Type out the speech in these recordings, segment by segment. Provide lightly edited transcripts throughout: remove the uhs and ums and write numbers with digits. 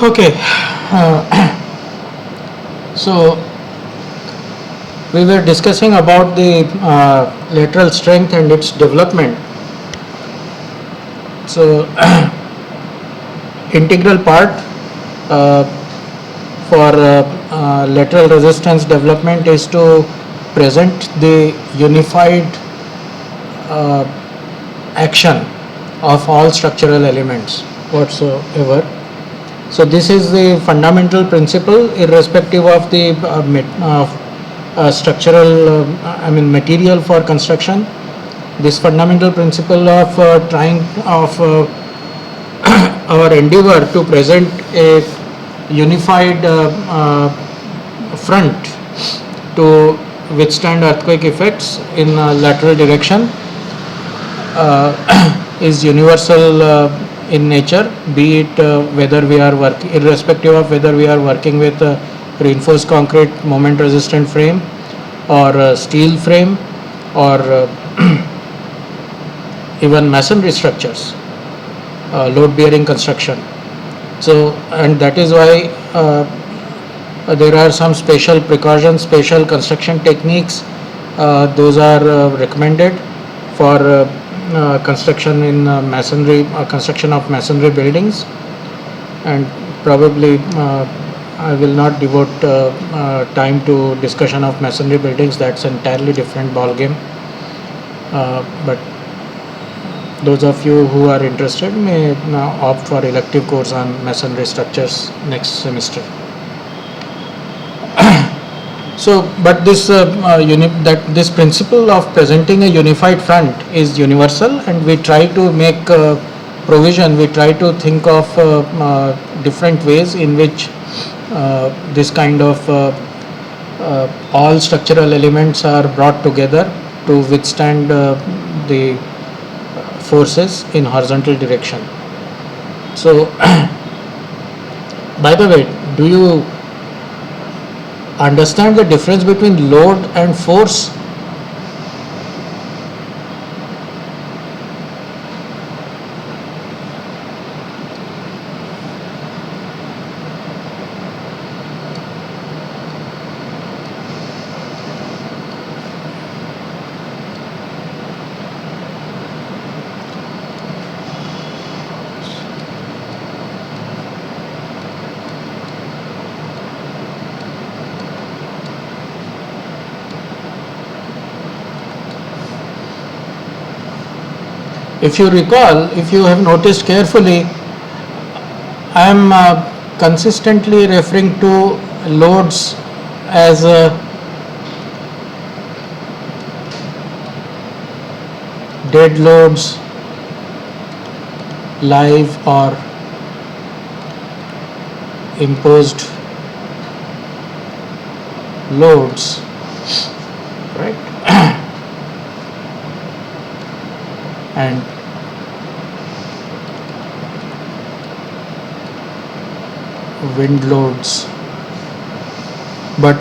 Okay, so we were discussing about the lateral strength and its development. So, integral part uh, for lateral resistance development is to present the unified uh, action of all structural elements whatsoever. So this is the fundamental principle irrespective of the structural, material for construction. This fundamental principle of trying of our endeavor to present a unified front to withstand earthquake effects in lateral direction is universal in nature, be it whether we are working, irrespective of whether we are working with reinforced concrete moment resistant frame or steel frame or even masonry structures, load bearing construction. So, and that is why there are some special precautions, special construction techniques, those are recommended for construction in masonry, construction of masonry buildings, and probably I will not devote time to discussion of masonry buildings. That's entirely different ball game. But those of you who are interested may now opt for elective course on masonry structures next semester. So, but this this principle of presenting a unified front is universal, and we try to make provision. We try to think of different ways in which this kind of all structural elements are brought together to withstand the forces in horizontal direction. So, by the way, do you understand the difference between load and force? If you recall, if you have noticed carefully, I am consistently referring to loads as dead loads, live or imposed loads, right? And wind loads, but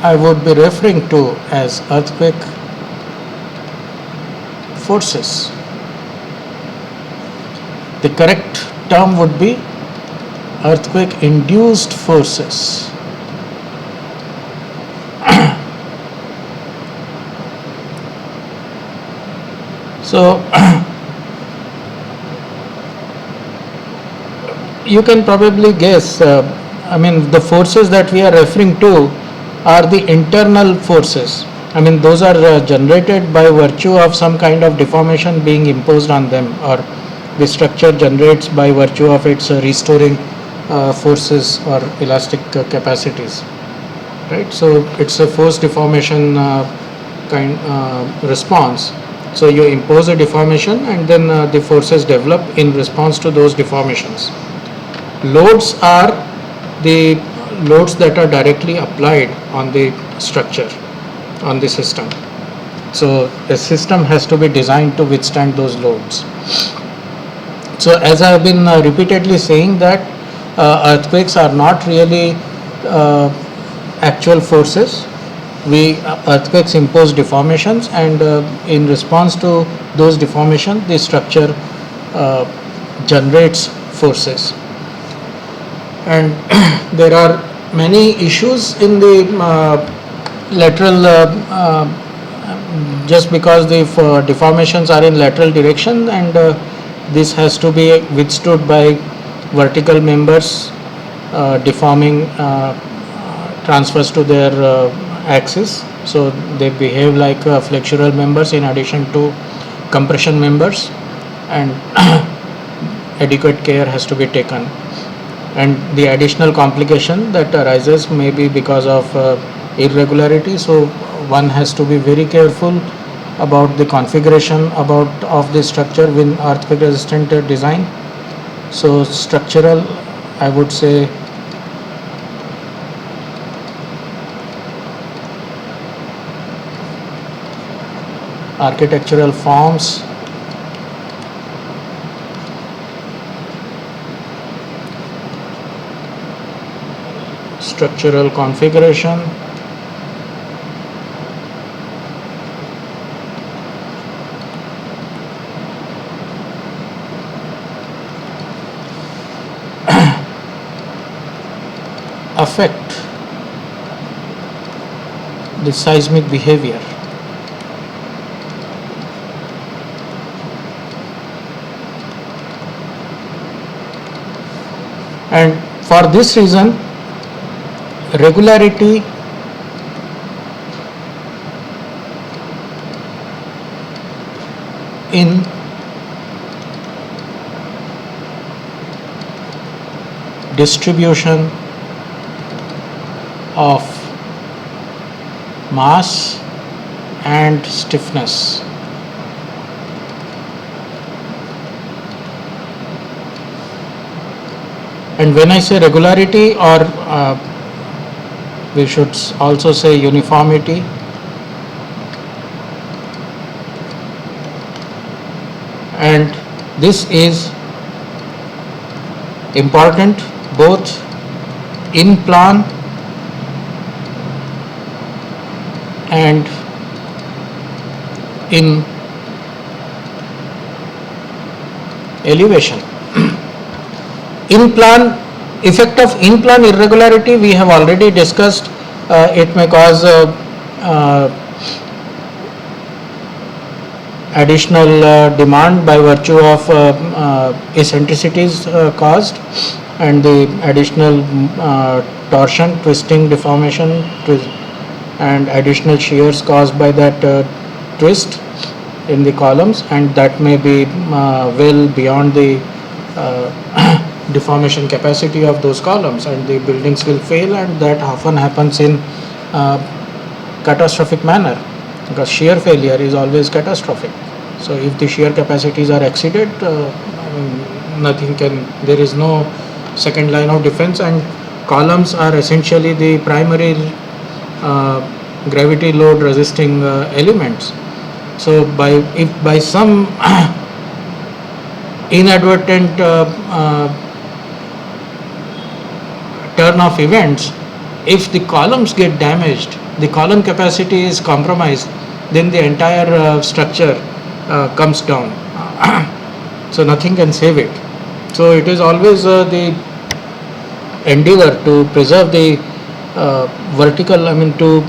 I would be referring to as earthquake forces. The correct term would be earthquake induced forces. So, you can probably guess, the forces that we are referring to are the internal forces. Those are generated by virtue of some kind of deformation being imposed on them, or the structure generates by virtue of its restoring forces or elastic capacities, right? So, it's a force deformation response. So you impose a deformation and then the forces develop in response to those deformations. Loads are the loads that are directly applied on the structure, on the system. So a system has to be designed to withstand those loads. So as I have been repeatedly saying that earthquakes are not really actual forces. earthquakes impose deformations, and in response to those deformations, the structure uh, generates forces. And there are many issues in the lateral, just because the deformations are in lateral direction, and this has to be withstood by vertical members deforming transfers to their axis. So they behave like flexural members in addition to compression members, and adequate care has to be taken. And the additional complication that arises may be because of irregularity. So one has to be very careful about the configuration of the structure with earthquake resistant design. So structural, I would say, architectural forms, structural configuration, affect the seismic behavior. And for this reason, regularity in distribution of mass and stiffness and when I say regularity, or we should also say uniformity, and this is important both in plan and in elevation. In plan, effect of in plan irregularity we have already discussed. It may cause additional demand by virtue of eccentricities caused, and the additional torsion, twisting, deformation, and additional shears caused by that twist in the columns, and that may be well beyond the deformation capacity of those columns, and the buildings will fail, and that often happens in catastrophic manner, because shear failure is always catastrophic. So if the shear capacities are exceeded, nothing can, there is no second line of defense, and columns are essentially the primary gravity load resisting elements. So if by some inadvertent turn of events, if the columns get damaged, the column capacity is compromised, then the entire structure comes down. So nothing can save it. So it is always the endeavor to preserve the vertical, to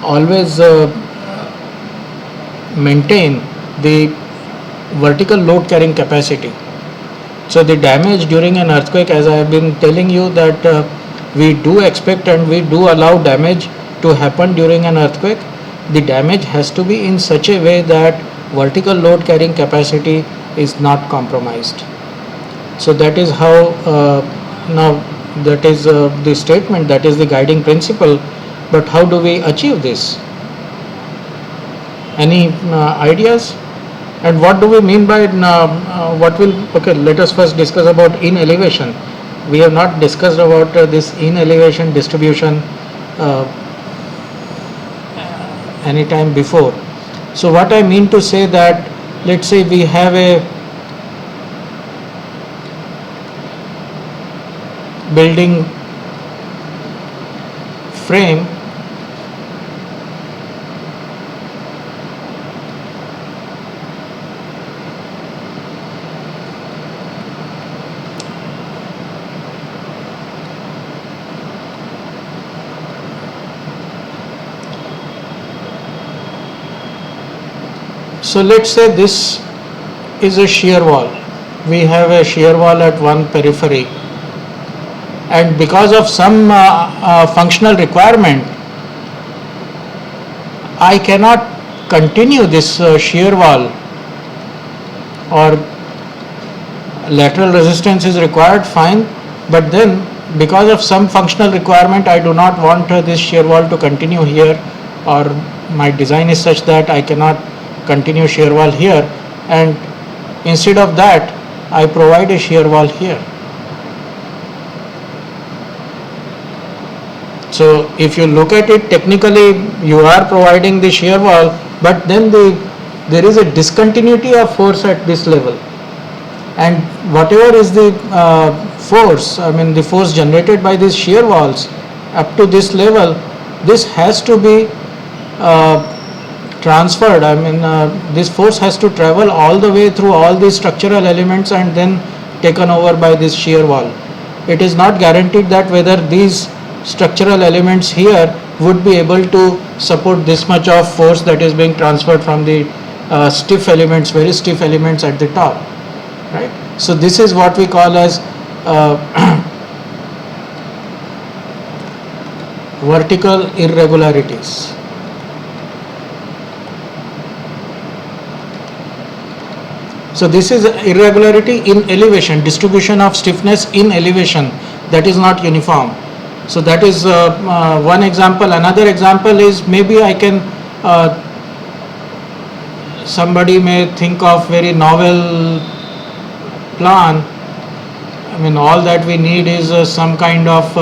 always maintain the vertical load carrying capacity. So the damage during an earthquake, as I have been telling you, that we do expect and we do allow damage to happen during an earthquake. The damage has to be in such a way that vertical load carrying capacity is not compromised. So that is how, now that is the statement, that is the guiding principle, but how do we achieve this? Any ideas? And what do we mean by okay, let us first discuss about in elevation. We have not discussed about this in elevation distribution any time before. So what I mean to say that, let's say we have a building frame So let's say this is a shear wall. We have a shear wall at one periphery, and because of some functional requirement, I cannot continue this shear wall, or lateral resistance is required, fine, but then because of some functional requirement I do not want this shear wall to continue here, or my design is such that I cannot continue shear wall here, and instead of that I provide a shear wall here. So if you look at it technically, you are providing the shear wall, but then there is a discontinuity of force at this level, and whatever is the force, I mean the force generated by these shear walls up to this level, this has to be transferred. I mean this force has to travel all the way through all these structural elements and then taken over by this shear wall. It is not guaranteed that whether these structural elements here would be able to support this much of force that is being transferred from the stiff elements, very stiff elements at the top, right? So this is what we call as vertical irregularities. So this is irregularity in elevation, distribution of stiffness in elevation that is not uniform. So that is one example. Another example is maybe I can, somebody may think of very novel plan. I mean all that we need is some kind of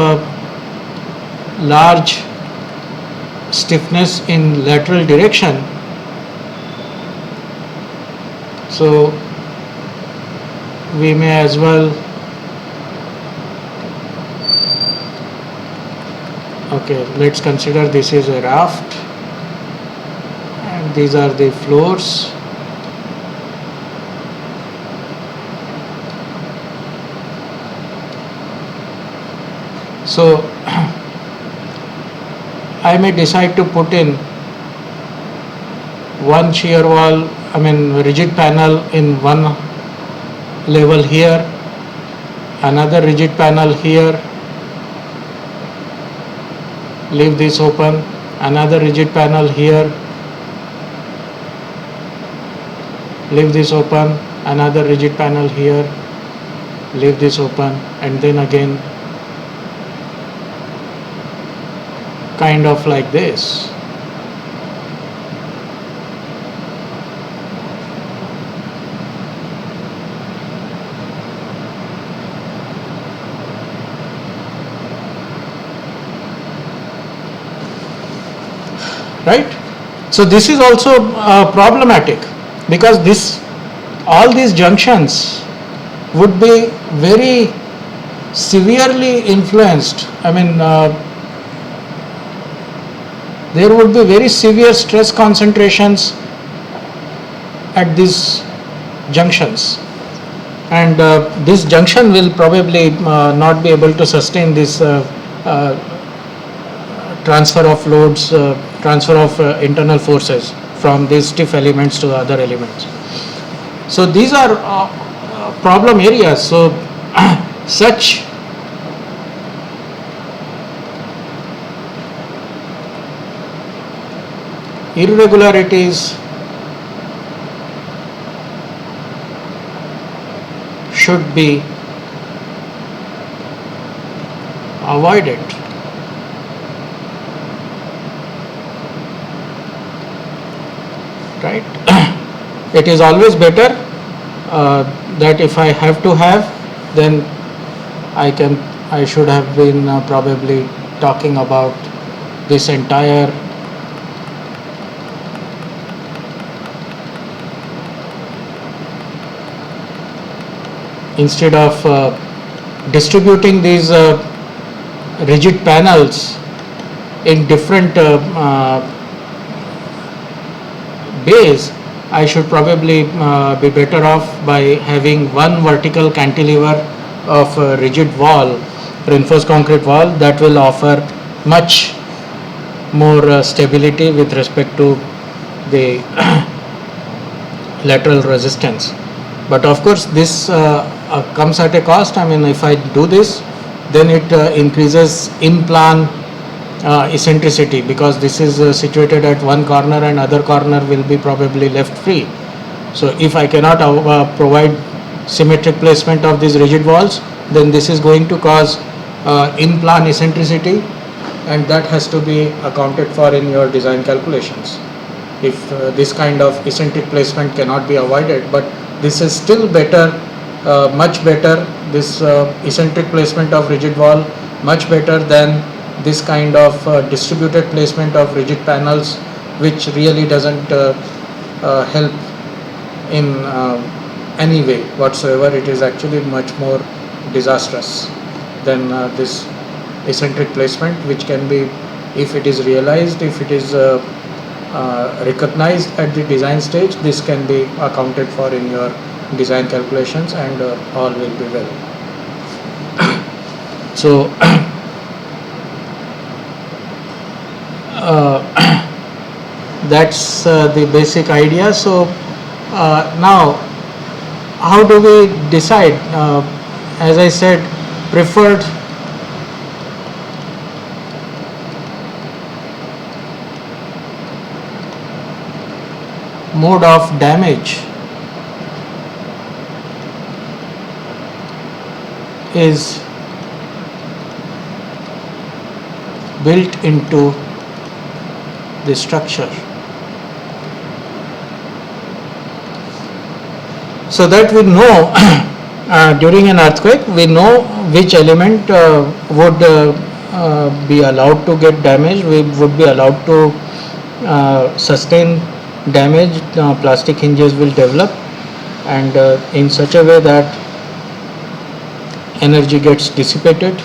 large stiffness in lateral direction. So we may as well, okay, let's consider this is a raft and these are the floors. So I may decide to put in one shear wall, I mean rigid panel in one level here, another rigid panel here, leave this open, another rigid panel here, leave this open, another rigid panel here, leave this open, and then again kind of like this. Right? So this is also problematic, because all these junctions would be very severely influenced. I mean there would be very severe stress concentrations at these junctions, and this junction will probably not be able to sustain this transfer of loads, transfer of internal forces from these stiff elements to other elements. So these are problem areas. So such irregularities should be avoided. Right? It is always better that if I have to have, then I should have been probably talking about this entire instead of distributing these rigid panels in different bays, I should probably be better off by having one vertical cantilever of a rigid wall, reinforced concrete wall, that will offer much more stability with respect to the lateral resistance. But of course this comes at a cost. I mean, if I do this, then it increases in-plan eccentricity, because this is situated at one corner and other corner will be probably left free. So if I cannot provide symmetric placement of these rigid walls, then this is going to cause in-plan eccentricity, and that has to be accounted for in your design calculations. If this kind of eccentric placement cannot be avoided, but this is still better, much better, this eccentric placement of rigid wall, much better than this kind of distributed placement of rigid panels, which really doesn't help in any way whatsoever. It is actually much more disastrous than this eccentric placement, which can be, if it is realized, if it is recognized at the design stage, this can be accounted for in your design calculations, and all will be well. So that's the basic idea. So now, how do we decide? As I said, preferred mode of damage is built into the structure, so that we know during an earthquake, we know which element would be allowed to get damaged, we would be allowed to sustain damage, plastic hinges will develop, and in such a way that energy gets dissipated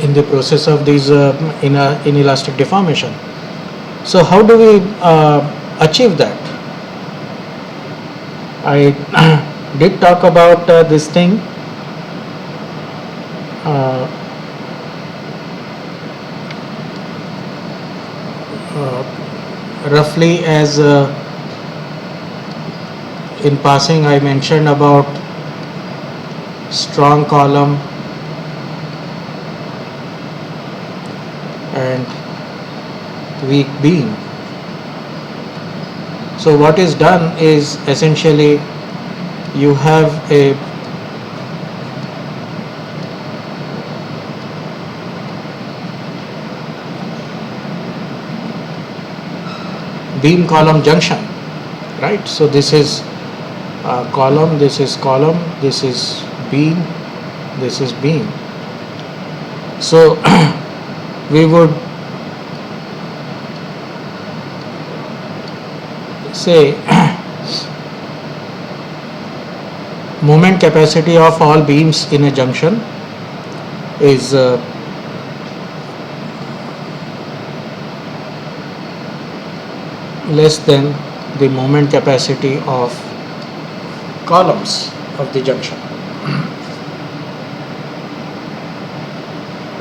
in the process of these inelastic deformation. So how do we achieve that? I did talk about this thing roughly as in passing. I mentioned about strong column and weak beam. So what is done is essentially you have a beam column junction, right? So this is column, this is column, this is beam, this is beam. So we would say moment capacity of all beams in a junction is less than the moment capacity of columns of the junction,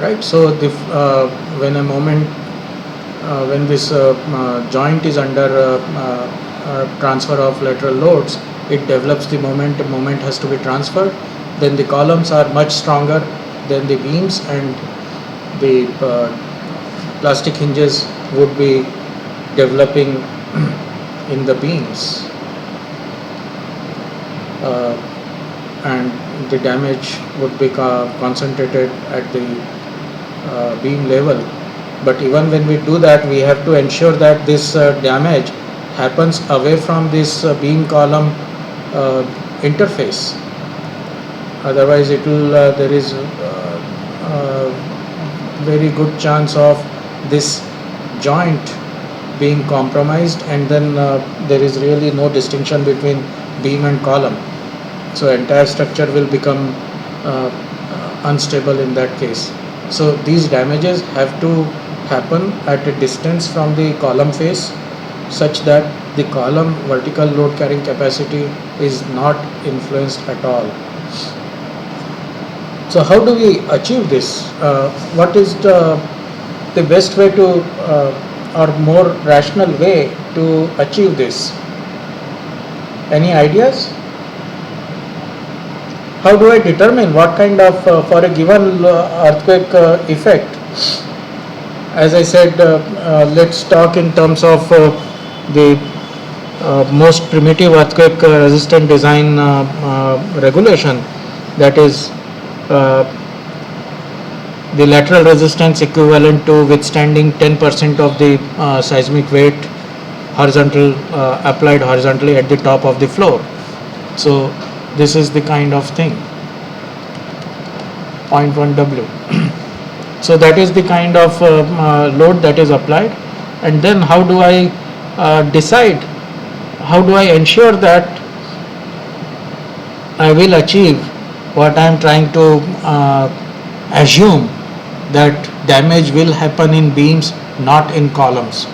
right? So the when a moment when this joint is under transfer of lateral loads, it develops the moment has to be transferred, then the columns are much stronger than the beams, and the plastic hinges would be developing in the beams, and the damage would be concentrated at the beam level. But even when we do that, we have to ensure that this damage happens away from this beam column interface. Otherwise it will there is very good chance of this joint being compromised, and then there is really no distinction between beam and column. So entire structure will become unstable in that case. So these damages have to happen at a distance from the column face, such that the column vertical load carrying capacity is not influenced at all. So how do we achieve this? What is the best way to or more rational way to achieve this? Any ideas? How do I determine what kind of for a given earthquake effect? As I said, let's talk in terms of the most primitive earthquake resistant design regulation, that is uh, the lateral resistance equivalent to withstanding 10% of the seismic weight horizontal applied horizontally at the top of the floor. So this is the kind of thing, 0.1 W. So that is the kind of load that is applied. And then how do I decide, how do I ensure that I will achieve what I am trying to assume, that damage will happen in beams, not in columns.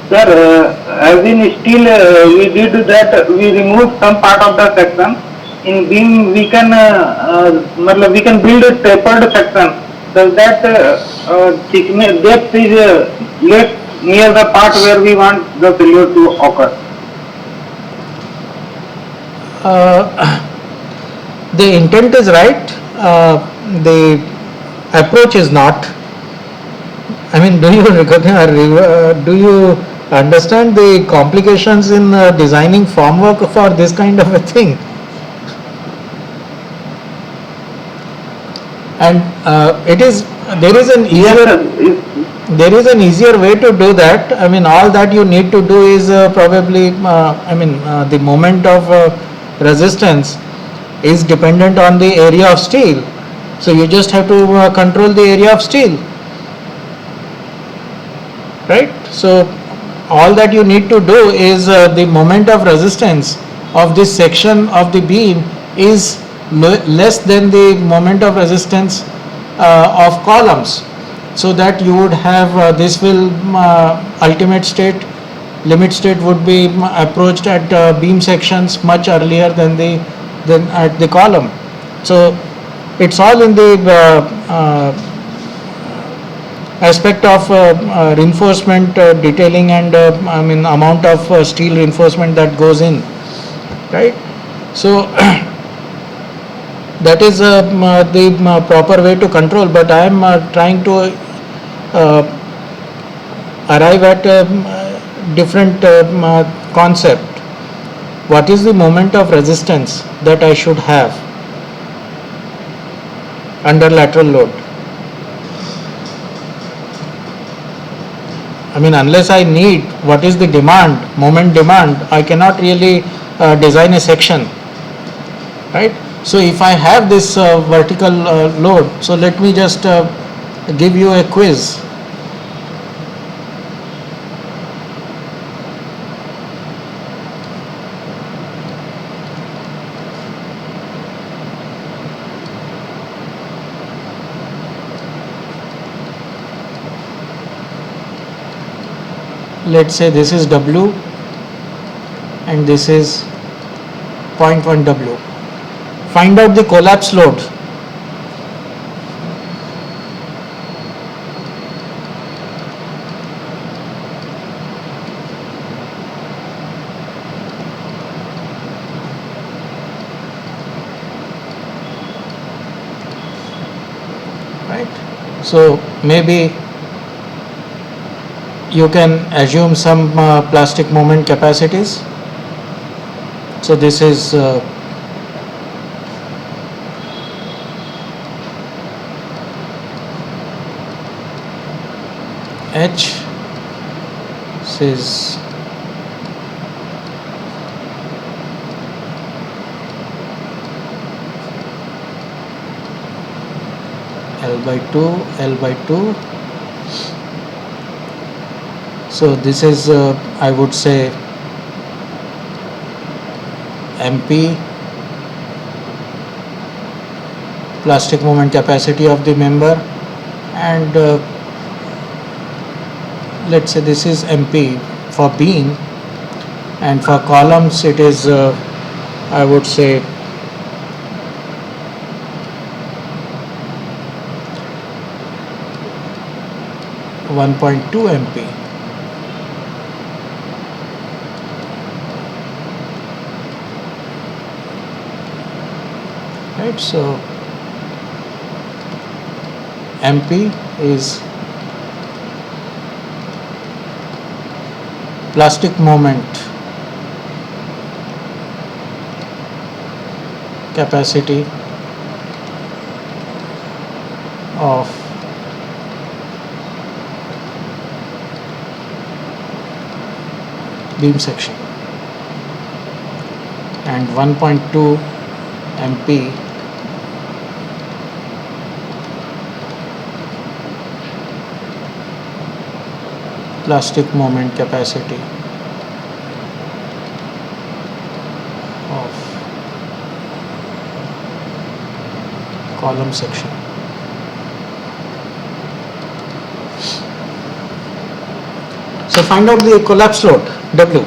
Sir, as in steel, we did that. We removed some part of the section. In beam, we can build a tapered section, so that thickness depth is less near the part where we want the failure to occur. The intent is right, the approach is not. I mean, do you recognize, do you understand the complications in designing formwork for this kind of a thing? And it is, there is an Yes, easier, sir. there is an easier way to do that. I mean, all that you need to do is probably, the moment of resistance is dependent on the area of steel. So you just have to control the area of steel, right? So all that you need to do is the moment of resistance of this section of the beam is less than the moment of resistance of columns, so that you would have this will ultimate state, limit state would be approached at beam sections much earlier than at the column. So it's all in the aspect of reinforcement detailing and amount of steel reinforcement that goes in, right? So that is the proper way to control, but I am trying to arrive at a different concept. What is the moment of resistance that I should have under lateral load? I mean, unless I need what is the demand, moment demand, I cannot really design a section, right? So if I have this vertical load, so let me just give you a quiz. Let's say this is W and this is 0.1 W. Find out the collapse load. Right? So maybe you can assume some plastic moment capacities. So this is H, this is L by 2, L by 2. So this is I would say MP, plastic moment capacity of the member, and let's say this is MP for beam, and for columns it is I would say 1.2 MP. Right, so MP is plastic moment capacity of beam section, and 1.2 MP plastic moment capacity of column section. So find out the collapse load W.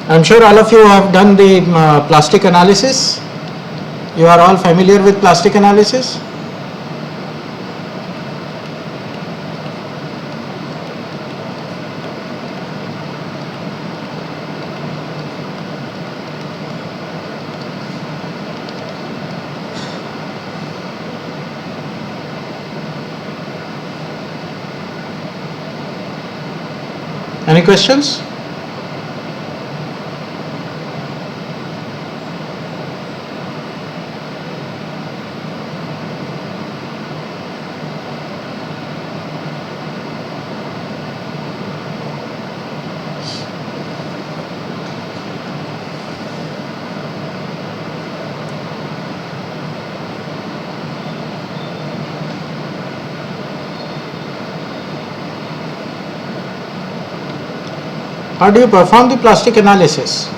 I'm sure all of you have done the plastic analysis. You are all familiar with plastic analysis? Any questions? How do you perform the plastic analysis?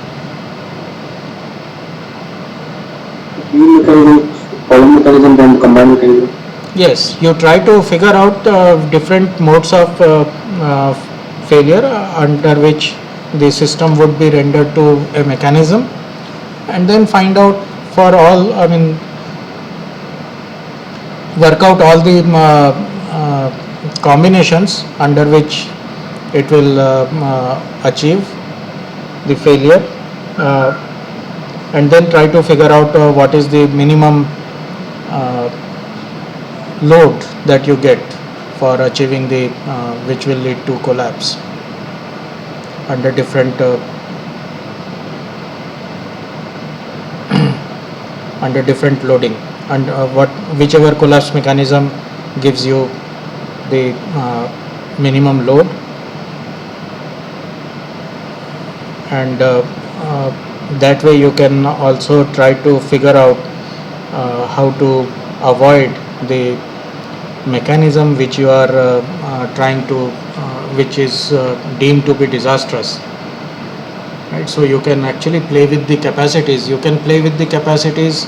Field mechanism, column mechanism, then combined mechanism. Yes, you try to figure out different modes of failure under which the system would be rendered to a mechanism, and then find out for all, work out all the combinations under which it will achieve the failure, and then try to figure out what is the minimum load that you get for achieving the which will lead to collapse under different under different loading, and whichever collapse mechanism gives you the minimum load, and that way you can also try to figure out how to avoid the mechanism which you are trying to which is deemed to be disastrous, right? So you can actually play with the capacities. You can play with the capacities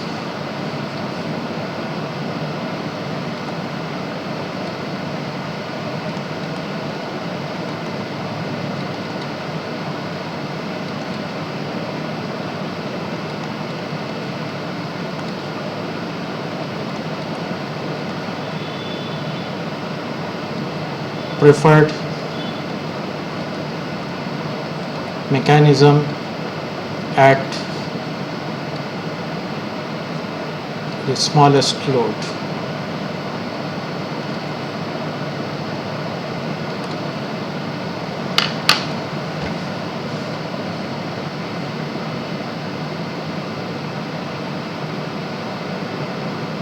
preferred mechanism at the smallest load.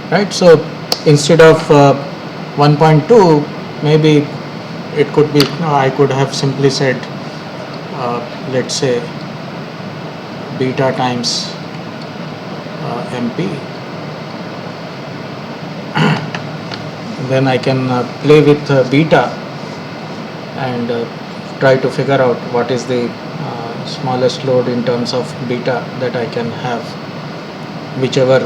Right, so instead of 1.2, maybe it could be, I could have simply said, let's say beta times MP. Then I can play with beta and try to figure out what is the smallest load in terms of beta that I can have, whichever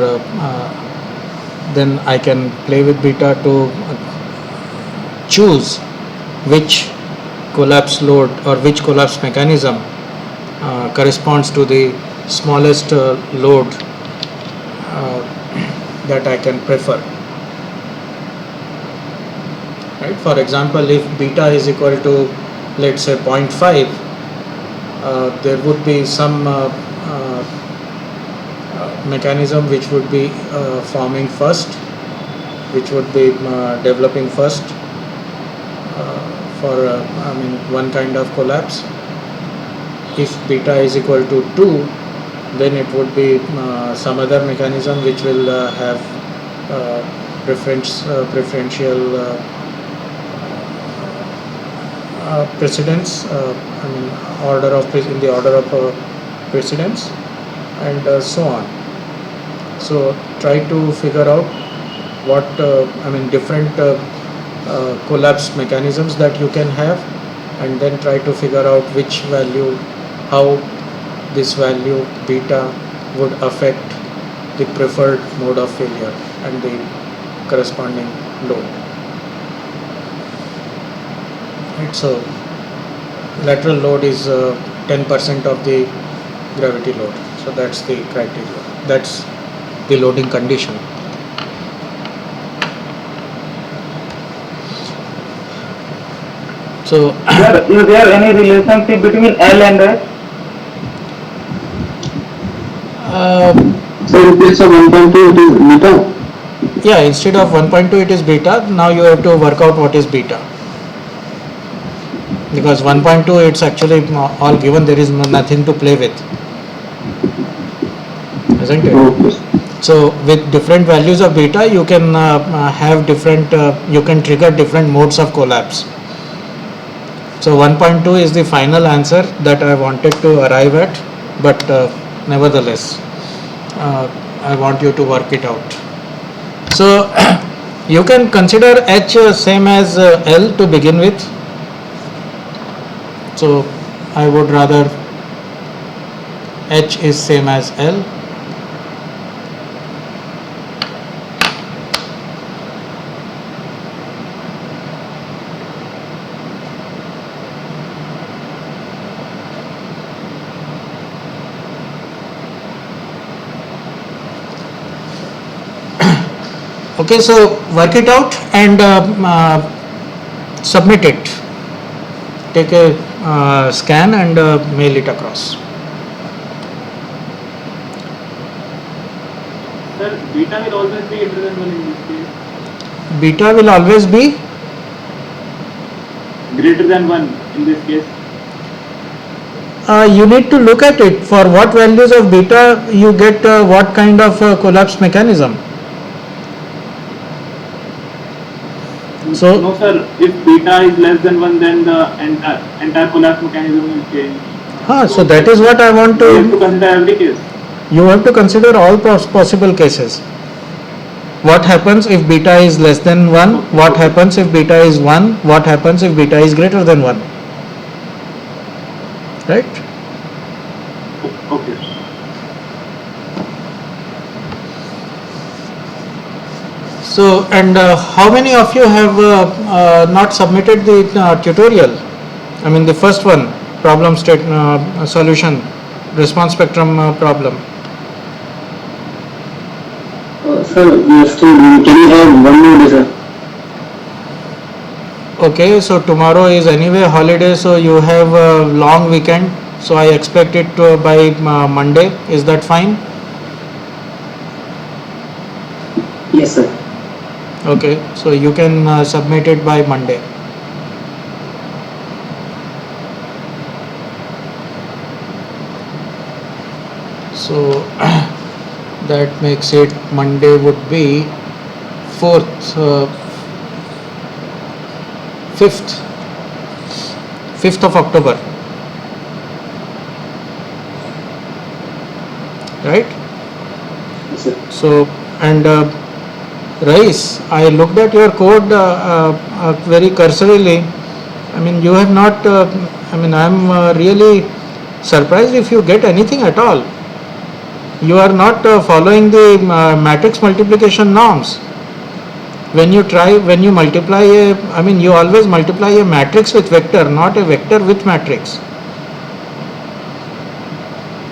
then I can play with beta to choose which collapse load or which collapse mechanism corresponds to the smallest load that I can prefer. right? For example, if beta is equal to, let's say, 0.5, there would be some mechanism which would be forming first, which would be developing first for one kind of collapse. If beta is equal to 2, then it would be some other mechanism which will have preferential precedence, order of in the order of precedence, and so on. So try to figure out what different collapse mechanisms that you can have, and then try to figure out which value, how this value beta would affect the preferred mode of failure and the corresponding load. Right, so lateral load is 10% of the gravity load. So that's the criteria. That's the loading condition. So Is there any relationship between L and H? So in case of 1.2 it is beta? yeah, instead of 1.2 it is beta. Now you have to work out what is beta, because 1.2 it's actually all given, there is nothing to play with, isn't it? Okay. So with different values of beta you can have different, you can trigger different modes of collapse. So 1.2 is the final answer that I wanted to arrive at, but nevertheless I want you to work it out. So you can consider H same as L to begin with. So I would rather H is same as L. Okay, so work it out and submit it. Take a scan and mail it across. Sir, beta will always be greater than 1 in this case. Beta will always be Greater than 1 in this case. you need to look at it for what values of beta you get what kind of collapse mechanism. So No sir, if beta is less than 1 then the entire collapse mechanism will change. so that is what I want You have to to, consider every case. you have to consider all possible cases. What happens if beta is less than 1? What happens if beta is 1? What happens if beta is greater than 1? Right? Okay. So, and how many of you have not submitted the tutorial? I mean the first one, problem state solution, response spectrum problem. Sir, we are still, can you have one more day, sir? Okay, so tomorrow is anyway holiday, so you have a long weekend. So I expect it by Monday. Is that fine? Yes, sir. Okay, so you can submit it by Monday. So that makes it Monday would be 4th, 5th of October, right? Yes, sir. So, and Rais, I looked at your code very cursorily. I mean, you have not, I'm really surprised if you get anything at all. You are not following the matrix multiplication norms. When you multiply you always multiply a matrix with vector, not a vector with matrix.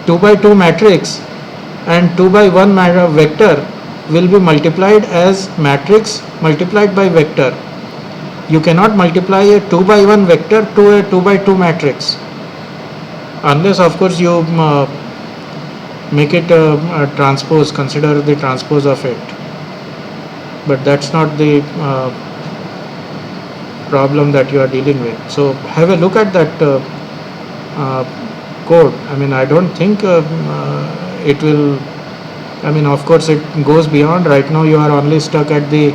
2 by 2 matrix and 2 by 1 vector will be multiplied as matrix multiplied by vector. You cannot multiply a 2 by 1 vector to a 2 by 2 matrix, unless of course you make it a transpose, consider the transpose of it, but that's not the problem that you are dealing with. So have a look at that uh, code. I mean, I don't think it will, I mean, of course it goes beyond. Right now you are only stuck at the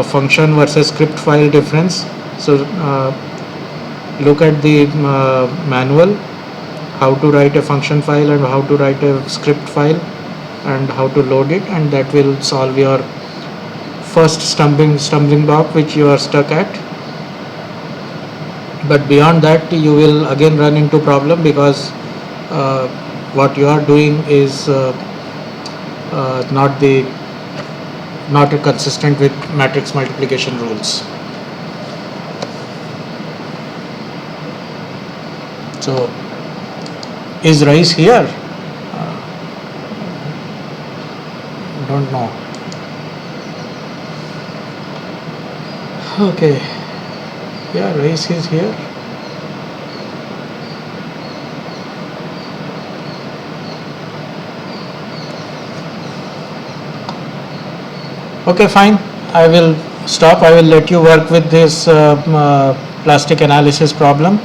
function versus script file difference. So look at the manual, how to write a function file and how to write a script file and how to load it, and that will solve your first stumbling block which you are stuck at. But beyond that you will again run into problem, because what you are doing is not consistent with matrix multiplication rules. So is rice here? Don't know. Okay, yeah, rice is here. Okay, fine. I will stop. I will let you work with this plastic analysis problem.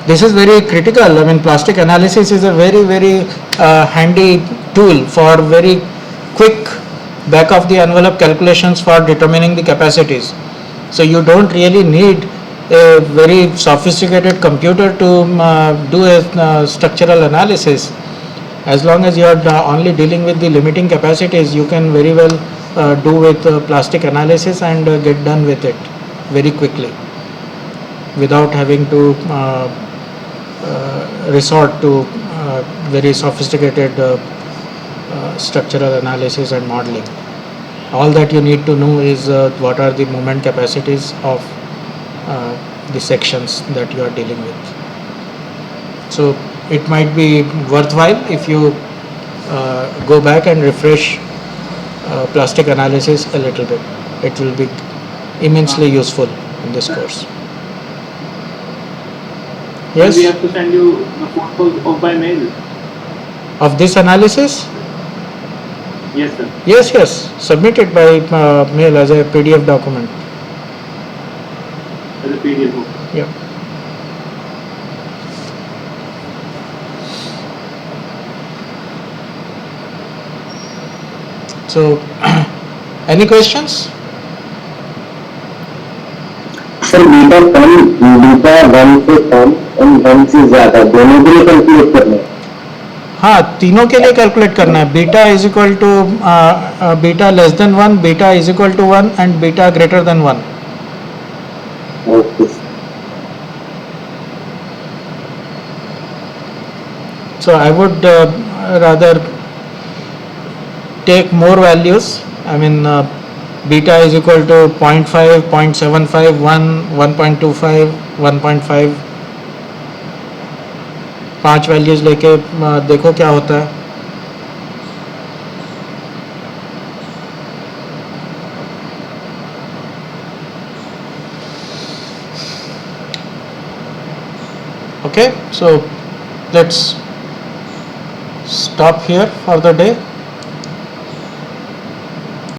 This is very critical. I mean, plastic analysis is a very handy tool for very quick back of the envelope calculations for determining the capacities. So you don't really need a very sophisticated computer to do a structural analysis. As long as you are only dealing with the limiting capacities, you can very well do with plastic analysis and get done with it very quickly without having to resort to very sophisticated structural analysis and modeling. All that you need to know is what are the moment capacities of the sections that you are dealing with. So it might be worthwhile if you go back and refresh plastic analysis a little bit. It will be immensely useful in this course. Yes? We have to send you the photos of by mail. Of this analysis? Yes, sir. Yes. Submit it by mail as a PDF document. As a PDF book. Yeah. So, any questions? Sir beta कम, beta 1 से कम और 1 से ज्यादा दोनों के लिए calculate करना है. हाँ, तीनों के लिए कैलकुलेट करना है. Beta is equal to beta less than 1, beta is equal to 1 and beta greater than 1. Okay. So I would rather take more values. I mean beta is equal to 0.5, 0.75, 1, 1.25, 1.5. 5 values लेके देखो क्या होता है. Okay, so let's stop here for the day.